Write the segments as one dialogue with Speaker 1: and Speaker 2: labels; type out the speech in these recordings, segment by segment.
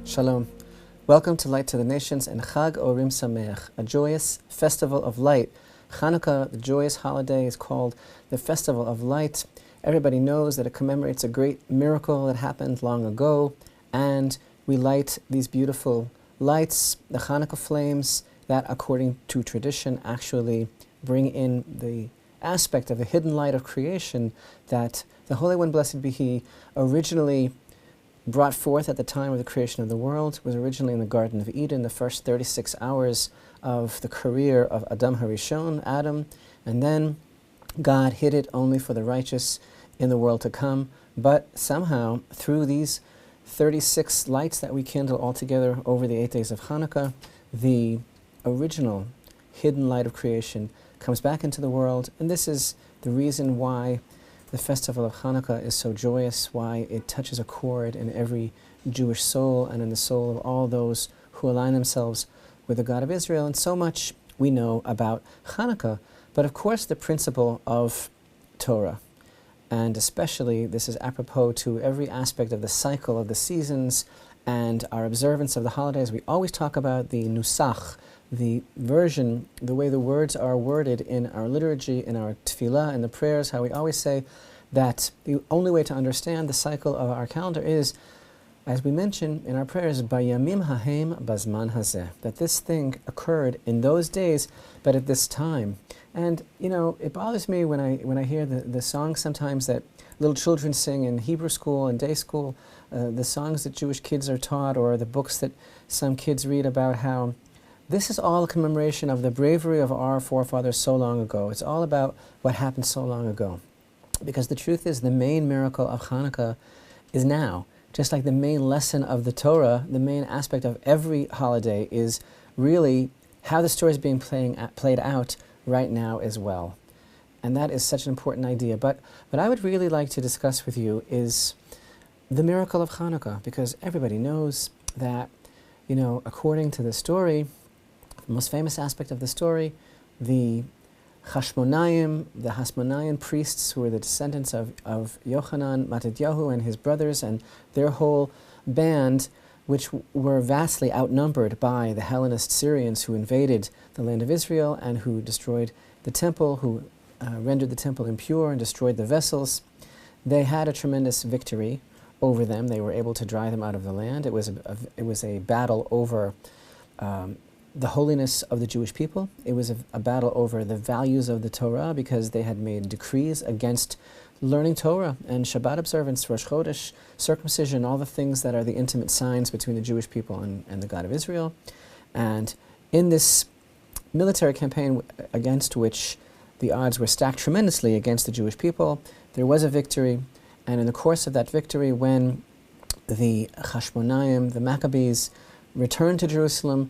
Speaker 1: Shalom. Welcome to Light to the Nations and Chag Orim Sameach, a joyous festival of light. Hanukkah, the joyous holiday, is called the Festival of Light. Everybody knows that it commemorates a great miracle that happened long ago, and we light these beautiful lights, the Hanukkah flames, that according to tradition actually bring in the aspect of the hidden light of creation that the Holy One, blessed be He, originally brought forth at the time of the creation of the world. Was originally in the Garden of Eden, the first 36 hours of the career of Adam Harishon, Adam, and then God hid it only for the righteous in the world to come. But somehow, through these 36 lights that we kindle all together over the 8 days of Hanukkah, the original hidden light of creation comes back into the world, and this is the reason why the festival of Hanukkah is so joyous, why it touches a chord in every Jewish soul and in the soul of all those who align themselves with the God of Israel. And so much we know about Hanukkah, but of course the principle of Torah, and especially this is apropos to every aspect of the cycle of the seasons and our observance of the holidays. We always talk about the nusach, the version, the way the words are worded in our liturgy, in our tefillah, in the prayers, how we always say that the only way to understand the cycle of our calendar is, as we mention in our prayers, bayamim hahem bazman hazeh, that this thing occurred in those days, but at this time. And, you know, it bothers me when I hear the songs sometimes that little children sing in Hebrew school and day school, the songs that Jewish kids are taught, or the books that some kids read about how this is all a commemoration of the bravery of our forefathers so long ago. It's all about what happened so long ago. Because the truth is, the main miracle of Hanukkah is now. Just like the main lesson of the Torah, the main aspect of every holiday is really how the story is being played out right now as well. And that is such an important idea. But what I would really like to discuss with you is the miracle of Hanukkah, because everybody knows that, you know, according to the story, the most famous aspect of the story, the Hasmonaim priests, who were the descendants of Yochanan, Matityahu, and his brothers, and their whole band, which were vastly outnumbered by the Hellenist Syrians who invaded the land of Israel and who destroyed the temple, who rendered the temple impure and destroyed the vessels. They had a tremendous victory over them. They were able to drive them out of the land. It was a battle over the holiness of the Jewish people. It was a battle over the values of the Torah, because they had made decrees against learning Torah and Shabbat observance, Rosh Chodesh, circumcision, all the things that are the intimate signs between the Jewish people and the God of Israel. And in this military campaign against which the odds were stacked tremendously against the Jewish people, there was a victory. And in the course of that victory, when the Hashmonaim, the Maccabees, returned to Jerusalem,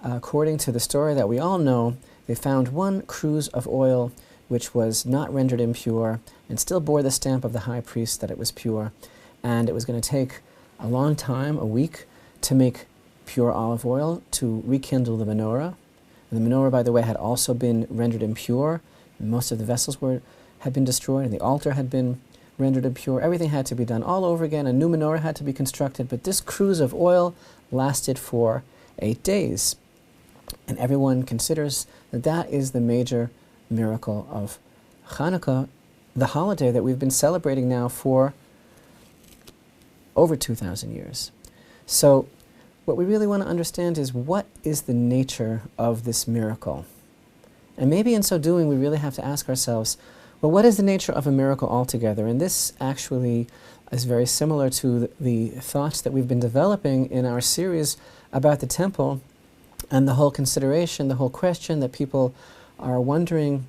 Speaker 1: according to the story that we all know, they found one cruse of oil which was not rendered impure and still bore the stamp of the high priest that it was pure. And it was going to take a long time, a week, to make pure olive oil, to rekindle the menorah. And the menorah, by the way, had also been rendered impure. Most of the vessels had been destroyed, and the altar had been rendered impure. Everything had to be done all over again. A new menorah had to be constructed. But this cruse of oil lasted for 8 days. And everyone considers that that is the major miracle of Hanukkah, the holiday that we've been celebrating now for over 2,000 years. So what we really want to understand is, what is the nature of this miracle? And maybe in so doing, we really have to ask ourselves, well, what is the nature of a miracle altogether? And this actually is very similar to the thoughts that we've been developing in our series about the temple, and the whole consideration, the whole question that people are wondering,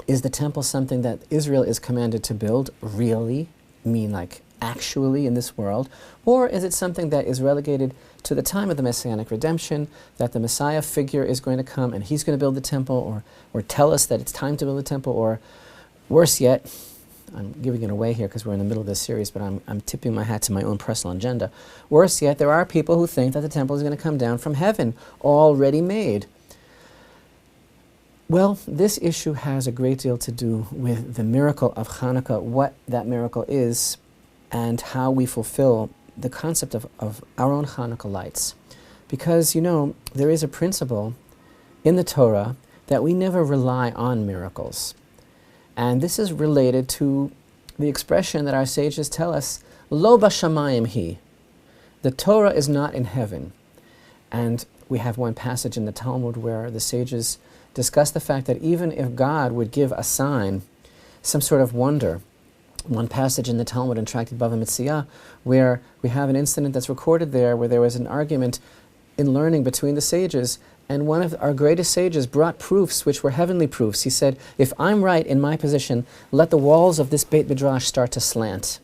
Speaker 1: is the temple something that Israel is commanded to build really? Like actually in this world? Or is it something that is relegated to the time of the Messianic redemption, that the Messiah figure is going to come and he's going to build the temple, or tell us that it's time to build the temple, or worse yet, I'm giving it away here because we're in the middle of this series, but I'm tipping my hat to my own personal agenda. Worse yet, there are people who think that the temple is going to come down from heaven, already made. Well, this issue has a great deal to do with the miracle of Hanukkah, what that miracle is, and how we fulfill the concept of our own Hanukkah lights. Because, there is a principle in the Torah that we never rely on miracles. And this is related to the expression that our sages tell us, Lo b'shamayim hi. The Torah is not in heaven. And we have one passage in the Talmud where the sages discuss the fact that even if God would give a sign, some sort of wonder, one passage in the Talmud in Tractate Bava Metzia, where we have an incident that's recorded there where there was an argument in learning between the sages, and one of our greatest sages brought proofs which were heavenly proofs. He said, if I'm right in my position, let the walls of this Beit Midrash start to slant.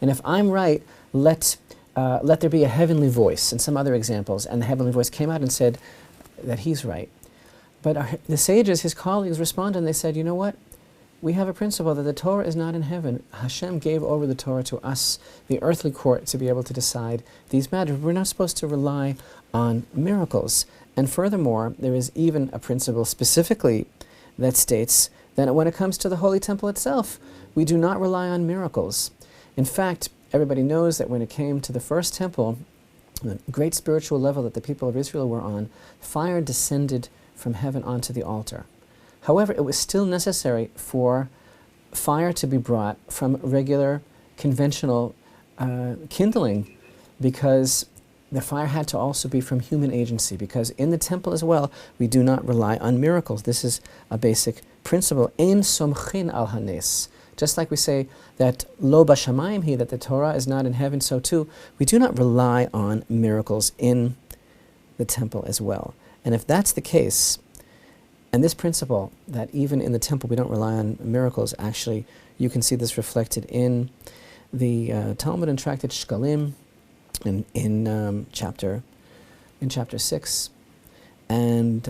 Speaker 1: And if I'm right, let there be a heavenly voice, and some other examples. And the heavenly voice came out and said that he's right. But the sages, his colleagues, responded and they said, you know what? We have a principle that the Torah is not in heaven. Hashem gave over the Torah to us, the earthly court, to be able to decide these matters. We're not supposed to rely on miracles. And furthermore, there is even a principle specifically that states that when it comes to the Holy Temple itself, we do not rely on miracles. In fact, everybody knows that when it came to the first temple, the great spiritual level that the people of Israel were on, fire descended from heaven onto the altar. However, it was still necessary for fire to be brought from regular, conventional kindling, because the fire had to also be from human agency, because in the temple as well, we do not rely on miracles. This is a basic principle. Ein somchin al hanes. Just like we say that lo b'shamayim hi, that the Torah is not in heaven, so too, we do not rely on miracles in the temple as well. And if that's the case, and this principle that even in the temple we don't rely on miracles, actually, you can see this reflected in the Talmud and Tractate Shkalim, in chapter 6, and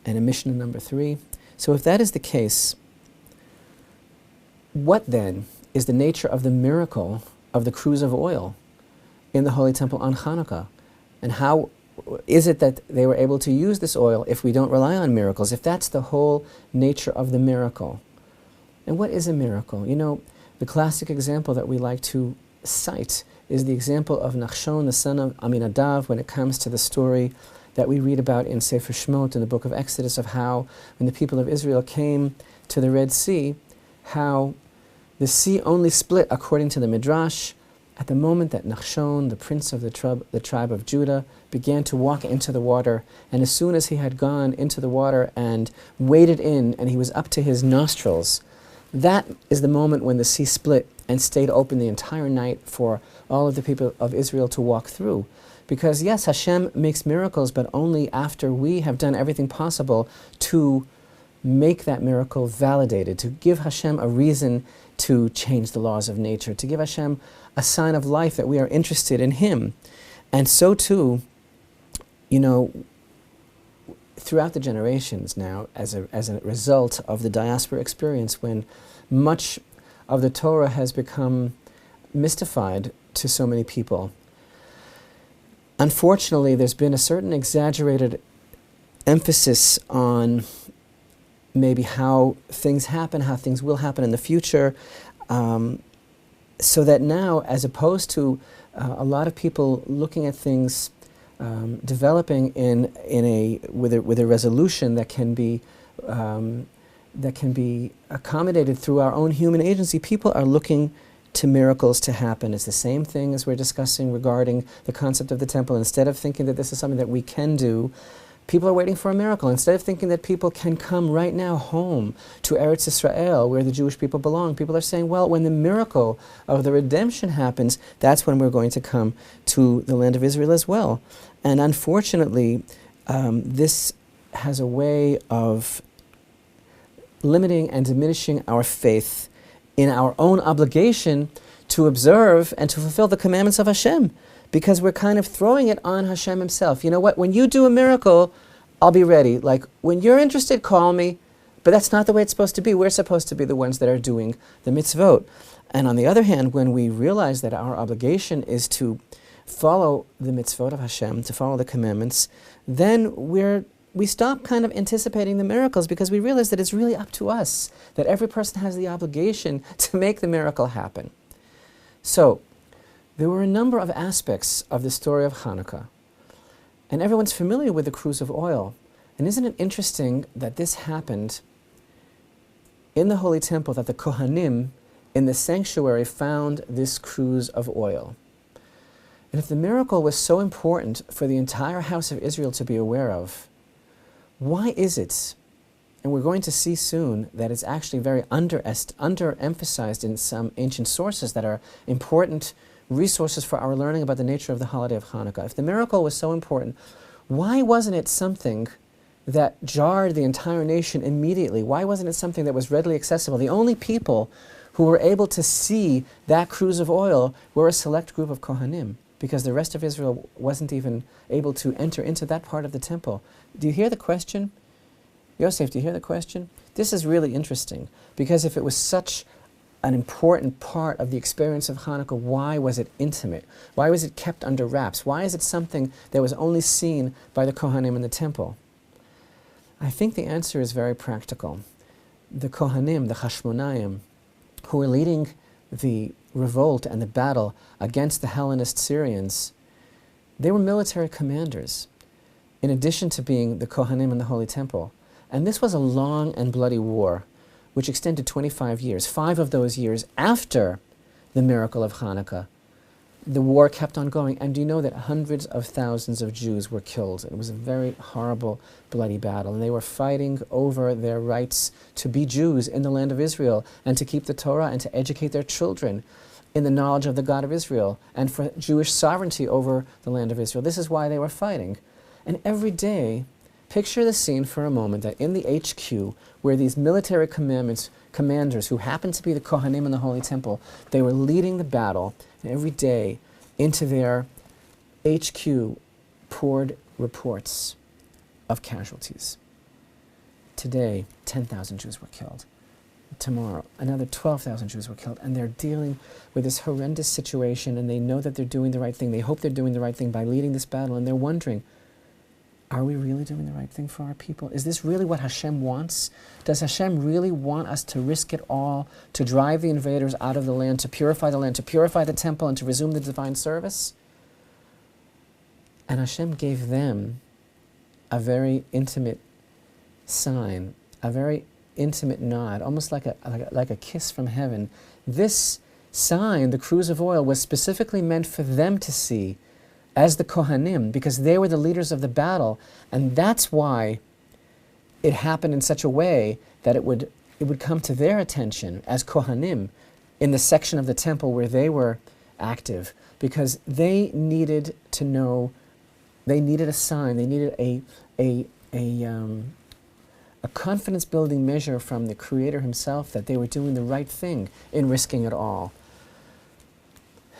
Speaker 1: in Mishnah number 3. So if that is the case, what then is the nature of the miracle of the cruse of oil in the Holy Temple on Hanukkah? And how is it that they were able to use this oil if we don't rely on miracles, if that's the whole nature of the miracle? And what is a miracle? The classic example that we like to cite is the example of Nachshon, the son of Aminadav, when it comes to the story that we read about in Sefer Shemot, in the book of Exodus, of how when the people of Israel came to the Red Sea, how the sea only split according to the Midrash at the moment that Nachshon, the prince of the tribe of Judah, began to walk into the water. And as soon as he had gone into the water and waded in, and he was up to his nostrils, that is the moment when the sea split and stayed open the entire night for all of the people of Israel to walk through. Because yes, Hashem makes miracles, but only after we have done everything possible to make that miracle validated, to give Hashem a reason to change the laws of nature, to give Hashem a sign of life that we are interested in Him. And so too, throughout the generations now, as a result of the diaspora experience, when much of the Torah has become mystified to so many people, unfortunately, there's been a certain exaggerated emphasis on maybe how things happen, how things will happen in the future, so that now, as opposed to a lot of people looking at things developing with a resolution that can be accommodated through our own human agency, people are looking to miracles to happen. It's the same thing as we're discussing regarding the concept of the temple. Instead of thinking that this is something that we can do, people are waiting for a miracle. Instead of thinking that people can come right now home to Eretz Israel, where the Jewish people belong, people are saying, well, when the miracle of the redemption happens, that's when we're going to come to the land of Israel as well. And unfortunately, this has a way of limiting and diminishing our faith in our own obligation to observe and to fulfill the commandments of Hashem, because we're kind of throwing it on Hashem Himself. You know what? When you do a miracle, I'll be ready. Like, when you're interested, call me. But that's not the way it's supposed to be. We're supposed to be the ones that are doing the mitzvot. And on the other hand, when we realize that our obligation is to follow the mitzvot of Hashem, to follow the commandments, then we stop kind of anticipating the miracles, because we realize that it's really up to us, that every person has the obligation to make the miracle happen. So, There were a number of aspects of the story of Hanukkah, and everyone's familiar with the cruse of oil. And isn't it interesting that this happened in the Holy Temple, that the kohanim in the sanctuary found this cruse of oil? And if the miracle was so important for the entire house of Israel to be aware of, why is it, and we're going to see soon that it's actually very underemphasized in some ancient sources that are important resources for our learning about the nature of the holiday of Hanukkah. If the miracle was so important, why wasn't it something that jarred the entire nation immediately? Why wasn't it something that was readily accessible? The only people who were able to see that cruse of oil were a select group of kohanim, because the rest of Israel wasn't even able to enter into that part of the temple. Do you hear the question? Yosef, do you hear the question? This is really interesting, because if it was such an important part of the experience of Hanukkah, why was it intimate? Why was it kept under wraps? Why is it something that was only seen by the kohanim in the temple? I think the answer is very practical. The kohanim, the Hashmonayim, who were leading the revolt and the battle against the Hellenist Syrians, they were military commanders, in addition to being the kohanim in the Holy Temple. And this was a long and bloody war, which extended 25 years. 5 of those years after the miracle of Hanukkah, the war kept on going. And do you know that hundreds of thousands of Jews were killed? It was a very horrible, bloody battle. And they were fighting over their rights to be Jews in the land of Israel, and to keep the Torah, and to educate their children in the knowledge of the God of Israel, and for Jewish sovereignty over the land of Israel. This is why they were fighting. And every day, picture the scene for a moment, that in the HQ, where these military commanders, who happened to be the kohanim in the Holy Temple, they were leading the battle, and every day into their HQ poured reports of casualties. Today, 10,000 Jews were killed. Tomorrow, another 12,000 Jews were killed. And they're dealing with this horrendous situation, and they know that they're doing the right thing. They hope they're doing the right thing by leading this battle, and they're wondering, are we really doing the right thing for our people? Is this really what Hashem wants? Does Hashem really want us to risk it all, to drive the invaders out of the land, to purify the temple, and to resume the divine service? And Hashem gave them a very intimate sign, a very intimate nod, almost like a kiss from heaven. This sign, the cruse of oil, was specifically meant for them to see as the kohanim, because they were the leaders of the battle, and that's why it happened in such a way that it would come to their attention as kohanim in the section of the temple where they were active, because they needed to know, they needed a sign, they needed a confidence-building measure from the Creator Himself that they were doing the right thing in risking it all,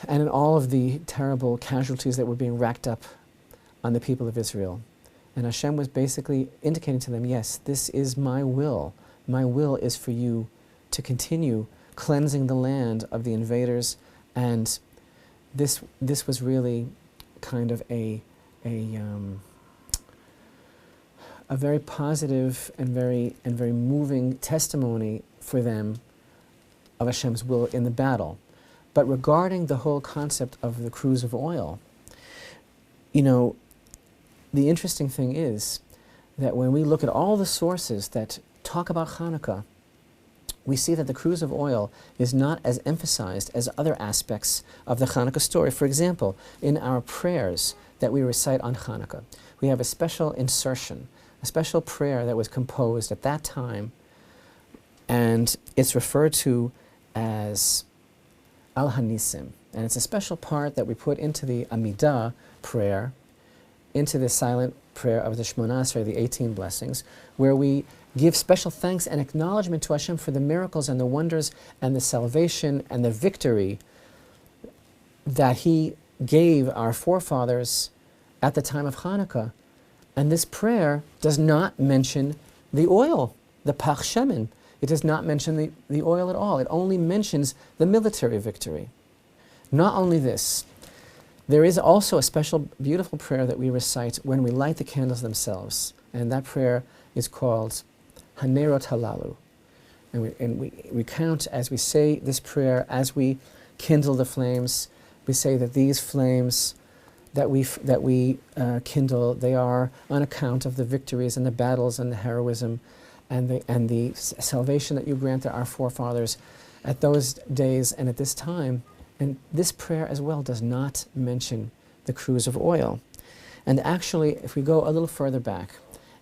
Speaker 1: and in all of the terrible casualties that were being racked up on the people of Israel. And Hashem was basically indicating to them, yes, this is my will. My will is for you to continue cleansing the land of the invaders. And this was really kind of a very positive and very moving testimony for them of Hashem's will in the battle. But regarding the whole concept of the cruse of oil, you know, the interesting thing is that when we look at all the sources that talk about Hanukkah, we see that the cruse of oil is not as emphasized as other aspects of the Hanukkah story. For example, in our prayers that we recite on Hanukkah, we have a special insertion, a special prayer that was composed at that time, and it's referred to as Al Hanisim. And it's a special part that we put into the Amidah prayer, into the silent prayer of the Shmona Esrei, the 18 blessings, where we give special thanks and acknowledgement to Hashem for the miracles and the wonders and the salvation and the victory that He gave our forefathers at the time of Hanukkah. And this prayer does not mention the oil, the Pach Shemen. It does not mention the oil at all. It only mentions the military victory. Not only this, there is also a special, beautiful prayer that we recite when we light the candles themselves. And that prayer is called Hanerot Halalu. And we recount as we say this prayer, as we kindle the flames, we say that these flames that we kindle, they are on account of the victories and the battles and the heroism and the salvation that you granted our forefathers at those days and at this time. And this prayer as well does not mention the cruse of oil. And actually, if we go a little further back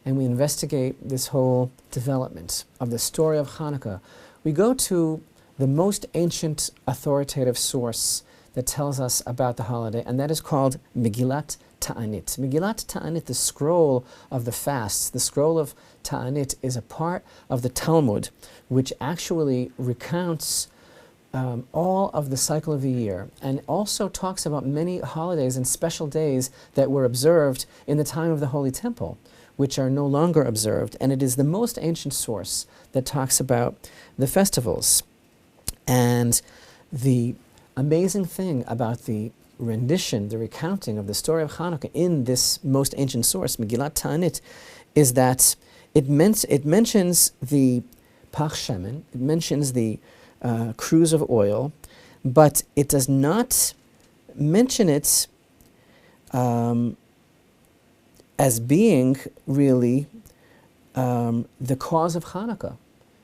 Speaker 1: and we investigate this whole development of the story of Hanukkah, we go to the most ancient authoritative source that tells us about the holiday, and that is called Megillat Ta'anit. Megillat Ta'anit, the scroll of the fasts, the scroll of Ta'anit, is a part of the Talmud, which actually recounts all of the cycle of the year, and also talks about many holidays and special days that were observed in the time of the Holy Temple, which are no longer observed, and it is the most ancient source that talks about the festivals. And the amazing thing about the rendition, the recounting of the story of Hanukkah in this most ancient source, Megillat Ta'anit, is that it mentions the pach shemen, it mentions the cruse of oil, but it does not mention it as being really the cause of Hanukkah.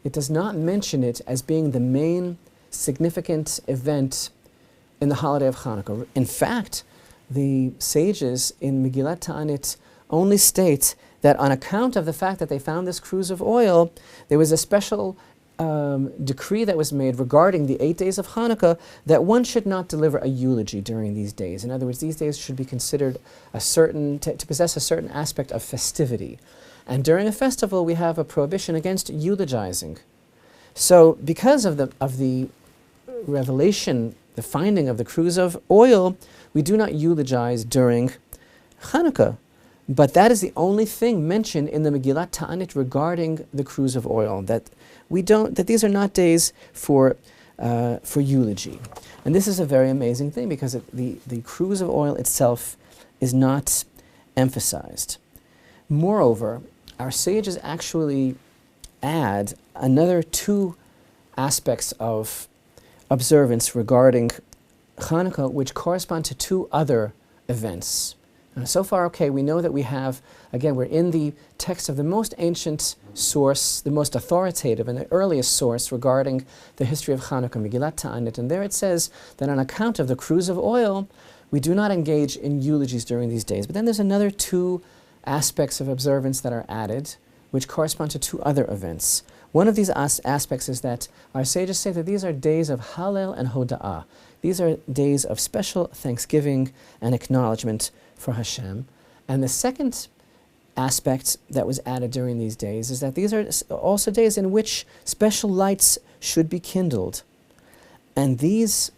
Speaker 1: It does not mention it as being the main significant event in the holiday of Hanukkah. In fact, the sages in Megillat Ta'anit only state that on account of the fact that they found this cruse of oil, there was a special decree that was made regarding the 8 days of Hanukkah that one should not deliver a eulogy during these days. In other words, these days should be considered to possess a certain aspect of festivity. And during a festival, we have a prohibition against eulogizing. So because of the revelation, the finding of the cruse of oil, we do not eulogize during Hanukkah. But that is the only thing mentioned in the Megillat Ta'anit regarding the cruse of oil, that these are not days for eulogy. And this is a very amazing thing, because the cruse of oil itself is not emphasized. Moreover, our sages actually add another 2 aspects of observance regarding Hanukkah, which correspond to 2 other events. And so far, okay, we know that we have, again, we're in the text of the most ancient source, the most authoritative and the earliest source regarding the history of Hanukkah, Megillat Ta'anit. And there it says that on account of the cruse of oil, we do not engage in eulogies during these days. But then there's another 2 aspects of observance that are added, which correspond to 2 other events. One of these aspects is that our sages say that these are days of Hallel and Hoda'ah. These are days of special thanksgiving and acknowledgement for Hashem. And the second aspect that was added during these days is that these are also days in which special lights should be kindled. And these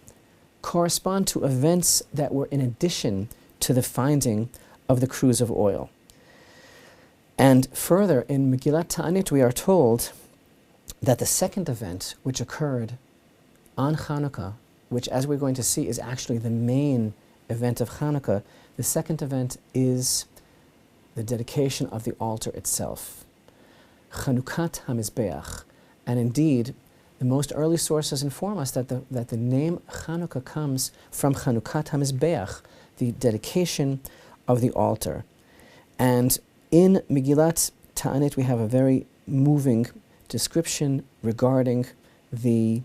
Speaker 1: correspond to events that were in addition to the finding of the cruse of oil. And further, in Megillat Ta'anit, we are told that the second event, which occurred on Hanukkah, which, as we're going to see, is actually the main event of Hanukkah, the second event is the dedication of the altar itself. Chanukah HaMizbeach. And indeed, the most early sources inform us that the name Hanukkah comes from Chanukah HaMizbeach, the dedication of the altar. And in Megillat Ta'anit, we have a very moving description regarding the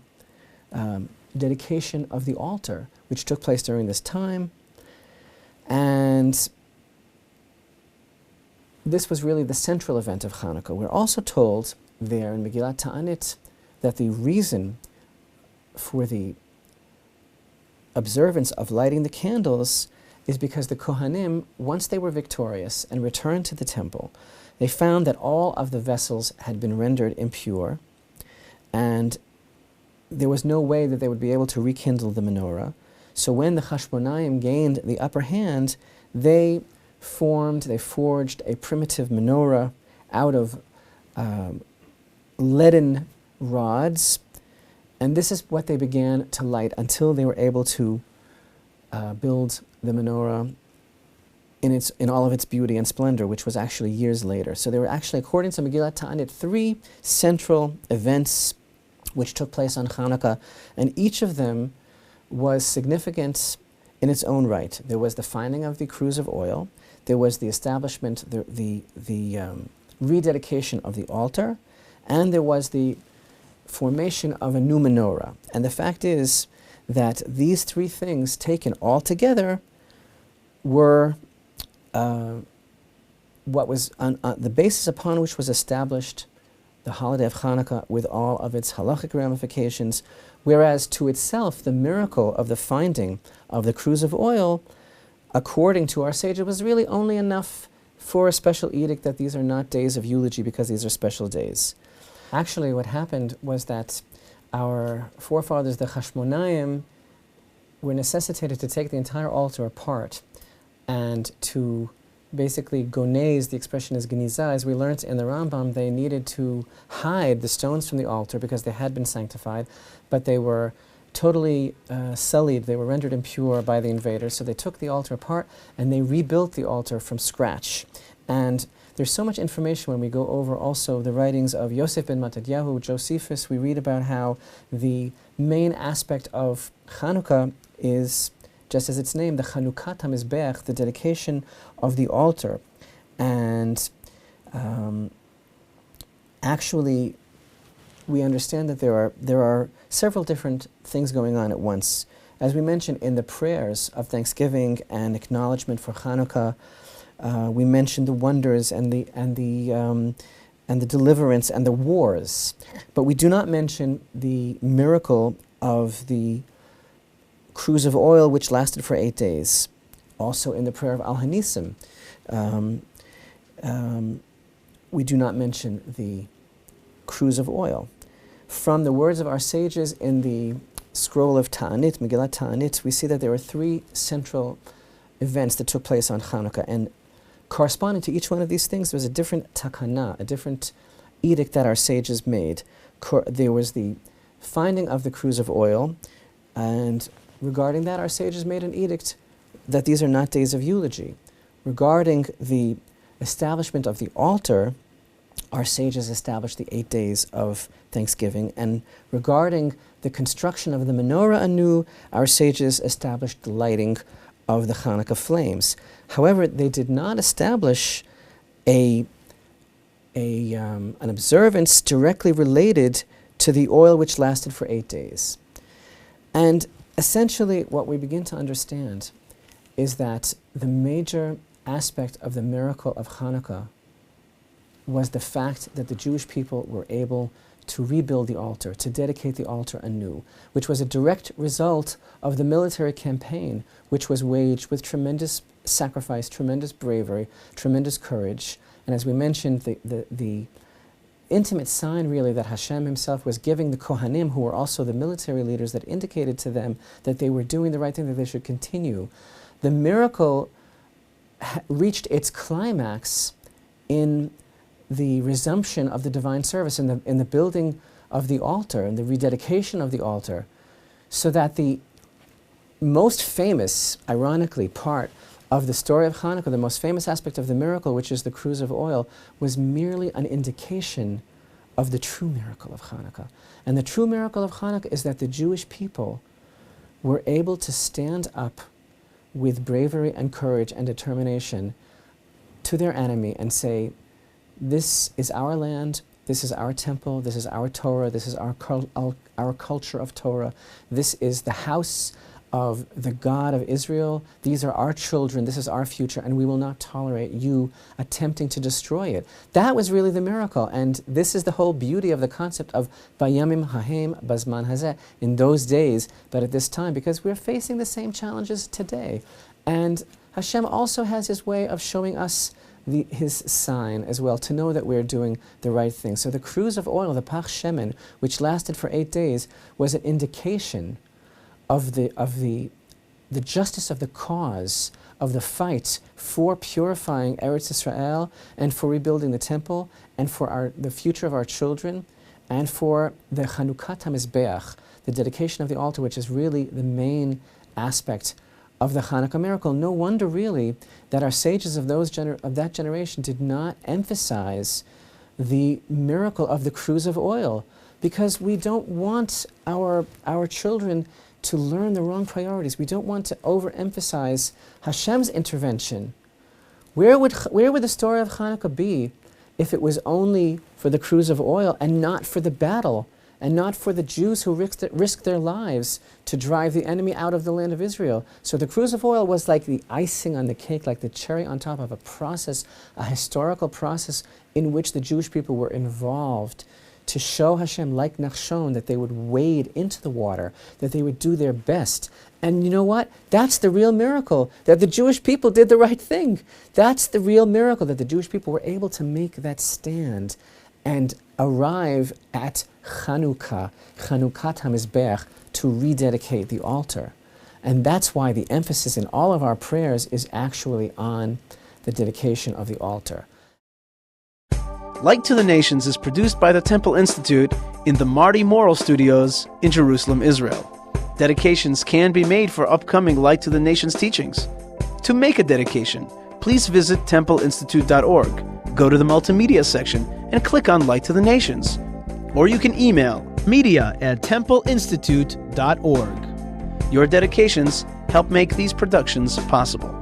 Speaker 1: dedication of the altar, which took place during this time. And this was really the central event of Hanukkah. We're also told there in Megillat Ta'anit that the reason for the observance of lighting the candles is because the kohanim, once they were victorious and returned to the temple, they found that all of the vessels had been rendered impure, and there was no way that they would be able to rekindle the menorah. So when the Chashmonaim gained the upper hand, they forged a primitive menorah out of leaden rods, and this is what they began to light until they were able to build the menorah in all of its beauty and splendor, which was actually years later. So there were actually, according to Megillat Ta'anit, 3 central events which took place on Hanukkah, and each of them was significant in its own right. There was the finding of the cruse of oil, there was the establishment, the rededication of the altar, and there was the formation of a new menorah. And the fact is that these three things taken all together were what was the basis upon which was established the holiday of Hanukkah with all of its halachic ramifications, whereas to itself the miracle of the finding of the cruse of oil, according to our sages, was really only enough for a special edict that these are not days of eulogy because these are special days. Actually, what happened was that our forefathers, the Hashmonaim, were necessitated to take the entire altar apart and to basically gonez, the expression is geniza, as we learned in the Rambam, they needed to hide the stones from the altar because they had been sanctified, but they were totally sullied, they were rendered impure by the invaders, so they took the altar apart and they rebuilt the altar from scratch. And there's so much information when we go over also the writings of Yosef ben Matadyahu, Josephus. We read about how the main aspect of Hanukkah is, just as its name, the Chanukat HaMizbeach, the dedication of the altar. And actually, we understand that there are several different things going on at once. As we mentioned in the prayers of thanksgiving and acknowledgement for Hanukkah, we mentioned the wonders and the deliverance and the wars, but we do not mention the miracle of the cruse of oil, which lasted for 8 days. Also in the prayer of Al Hanisim, we do not mention the cruse of oil. From the words of our sages in the scroll of Ta'anit, Megillat Ta'anit, we see that there were 3 central events that took place on Hanukkah, and corresponding to each one of these things, there was a different takana, a different edict that our sages made. There was the finding of the cruse of oil, and regarding that, our sages made an edict that these are not days of eulogy. Regarding the establishment of the altar, our sages established the 8 days of Thanksgiving. And regarding the construction of the menorah anew, our sages established the lighting of the Hanukkah flames. However, they did not establish an observance directly related to the oil which lasted for 8 days. And essentially, what we begin to understand is that the major aspect of the miracle of Hanukkah was the fact that the Jewish people were able to rebuild the altar, to dedicate the altar anew, which was a direct result of the military campaign, which was waged with tremendous sacrifice, tremendous bravery, tremendous courage. And as we mentioned, the intimate sign really that Hashem himself was giving the kohanim, who were also the military leaders, that indicated to them that they were doing the right thing, that they should continue. The miracle reached its climax in the resumption of the divine service, in the building of the altar, and the rededication of the altar, so that the most famous, ironically, part of the story of Hanukkah, the most famous aspect of the miracle, which is the cruse of oil, was merely an indication of the true miracle of Hanukkah. And the true miracle of Hanukkah is that the Jewish people were able to stand up with bravery and courage and determination to their enemy and say, this is our land, this is our temple, this is our Torah, this is our culture of Torah, this is the house of the God of Israel, these are our children, this is our future, and we will not tolerate you attempting to destroy it. That was really the miracle, and this is the whole beauty of the concept of Vayamim Hahem Bazman Hazeh, in those days, but at this time, because we're facing the same challenges today. And Hashem also has his way of showing us his sign as well, to know that we're doing the right thing. So the cruse of oil, the pach shemen, which lasted for 8 days, was an indication of the justice of the cause, of the fight for purifying Eretz Israel, and for rebuilding the temple, and for the future of our children, and for the Chanukat HaMizbeach, the dedication of the altar, which is really the main aspect of the Hanukkah miracle. No wonder really that our sages of that generation did not emphasize the miracle of the cruse of oil, because we don't want our children to learn the wrong priorities. We don't want to overemphasize Hashem's intervention. Where would the story of Hanukkah be if it was only for the cruse of oil and not for the battle, and not for the Jews who risked their lives to drive the enemy out of the land of Israel? So the cruse of oil was like the icing on the cake, like the cherry on top of a process, a historical process in which the Jewish people were involved to show Hashem, like Nachshon, that they would wade into the water, that they would do their best. And you know what? That's the real miracle, that the Jewish people did the right thing. That's the real miracle, that the Jewish people were able to make that stand and arrive at Chanukah, Chanukat HaMizbech, to rededicate the altar. And that's why the emphasis in all of our prayers is actually on the dedication of the altar.
Speaker 2: Light to the Nations is produced by the Temple Institute in the Marty Morrell Studios in Jerusalem, Israel. Dedications can be made for upcoming Light to the Nations teachings. To make a dedication, please visit templeinstitute.org, go to the multimedia section, and click on Light to the Nations. Or you can email media@templeinstitute.org. Your dedications help make these productions possible.